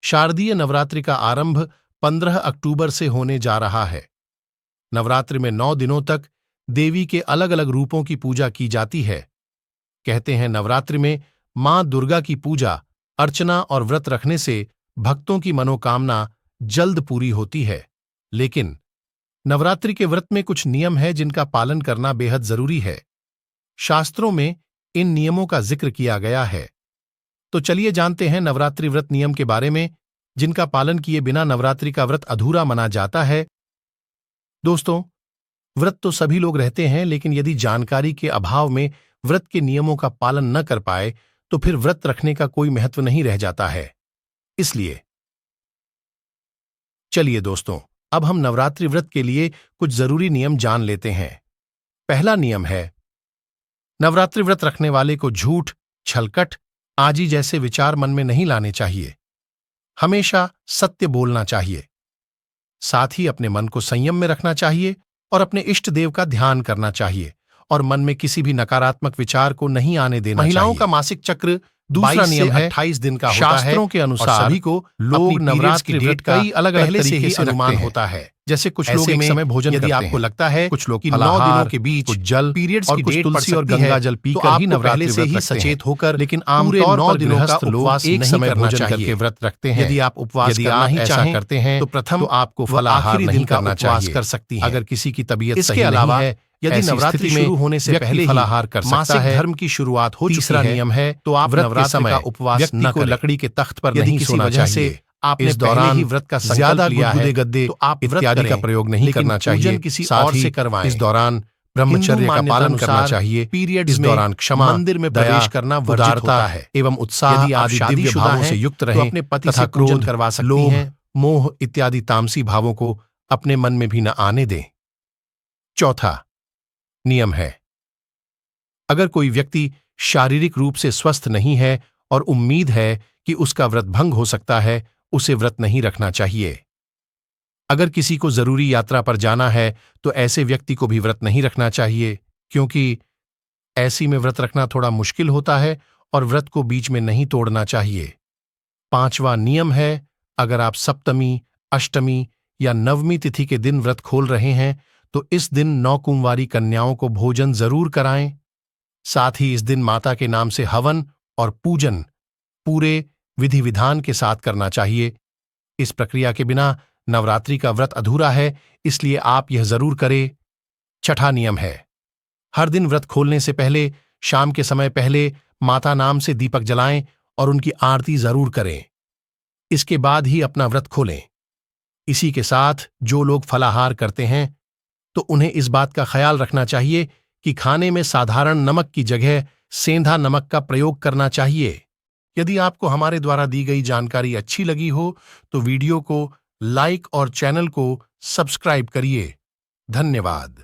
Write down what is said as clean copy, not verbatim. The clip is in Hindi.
शारदीय नवरात्रि का आरंभ 15 अक्टूबर से होने जा रहा है। नवरात्रि में 9 दिनों तक देवी के अलग अलग रूपों की पूजा की जाती है। कहते हैं नवरात्रि में मां दुर्गा की पूजा, अर्चना और व्रत रखने से भक्तों की मनोकामना जल्द पूरी होती है। लेकिन नवरात्रि के व्रत में कुछ नियम है जिनका पालन करना बेहद जरूरी है। शास्त्रों में इन नियमों का जिक्र किया गया है। तो चलिए जानते हैं नवरात्रि व्रत नियम के बारे में, जिनका पालन किए बिना नवरात्रि का व्रत अधूरा माना जाता है। दोस्तों, व्रत तो सभी लोग रहते हैं, लेकिन यदि जानकारी के अभाव में व्रत के नियमों का पालन न कर पाए तो फिर व्रत रखने का कोई महत्व नहीं रह जाता है। इसलिए चलिए दोस्तों, अब हम नवरात्रि व्रत के लिए कुछ जरूरी नियम जान लेते हैं। पहला नियम है, नवरात्रि व्रत रखने वाले को झूठ, छलकट, आजी जैसे विचार मन में नहीं लाने चाहिए। हमेशा सत्य बोलना चाहिए। साथ ही अपने मन को संयम में रखना चाहिए और अपने इष्ट देव का ध्यान करना चाहिए और मन में किसी भी नकारात्मक विचार को नहीं आने देना चाहिए। महिलाओं का मासिक चक्र दूसरा नियम है 28 दिन का होता है। शास्त्रों के अनुसार सभी को लोग नवरात्रि व्रत का कई अलग अलग तरीके से अनुमान होता है। जैसे कुछ लोग एक समय भोजन यदि आपको लगता है कुछ लोग 9 दिनों के बीच जल, पीरियड्स की डेट तुलसी और गंगा जल पीकर ही नवरात्रि से ही सचेत होकर, लेकिन आमतौर 9 दिनों का उपवास एक समय भोजन करके व्रत रखते हैं। यदि आप उपवास करना ही चाहें करते हैं तो प्रथम आपको फलाहार नहीं करना चाहिए। कर सकती है अगर किसी की तबीयत सही नहीं है। यदि नवरात्रि शुरू होने से पहले फलाहार कर सकता है, धर्म की शुरुआत हो चुकी है, नियम है तो आप व्रत के समय उपवास न करें। लकड़ी के तख्त पर नहीं सोना चाहिए। आपने इस दौरान ही व्रत का ज्यादा गुदगुदे गद्दे तो आप इत्यादि का प्रयोग नहीं करना चाहिए। किसी और से करवाएं। इस दौरान ब्रह्मचर्य का पालन करना चाहिए। पीरियड्स इस दौरान क्षमा, मंदिर में प्रवेश करना वर्जित होता है एवं उत्साह आदि दिव्य भावों से युक्त रहें। अपने पति से क्रोध करवा सकती हैं, मोह इत्यादि तामसी भावों को अपने मन में भी न आने दें। चौथा नियम है, अगर कोई व्यक्ति शारीरिक रूप से स्वस्थ नहीं है और उम्मीद है कि उसका व्रत भंग हो सकता है, उसे व्रत नहीं रखना चाहिए। अगर किसी को जरूरी यात्रा पर जाना है तो ऐसे व्यक्ति को भी व्रत नहीं रखना चाहिए, क्योंकि ऐसी में व्रत रखना थोड़ा मुश्किल होता है और व्रत को बीच में नहीं तोड़ना चाहिए। पांचवा नियम है, अगर आप सप्तमी, अष्टमी या नवमी तिथि के दिन व्रत खोल रहे हैं तो इस दिन 9 कुंवारी कन्याओं को भोजन जरूर कराएं। साथ ही इस दिन माता के नाम से हवन और पूजन पूरे विधि विधान के साथ करना चाहिए। इस प्रक्रिया के बिना नवरात्रि का व्रत अधूरा है, इसलिए आप यह जरूर करें। छठा नियम है, हर दिन व्रत खोलने से पहले शाम के समय पहले माता नाम से दीपक जलाएं और उनकी आरती जरूर करें। इसके बाद ही अपना व्रत खोलें। इसी के साथ जो लोग फलाहार करते हैं तो उन्हें इस बात का ख्याल रखना चाहिए कि खाने में साधारण नमक की जगह सेंधा नमक का प्रयोग करना चाहिए। यदि आपको हमारे द्वारा दी गई जानकारी अच्छी लगी हो तो वीडियो को लाइक और चैनल को सब्सक्राइब करिए। धन्यवाद।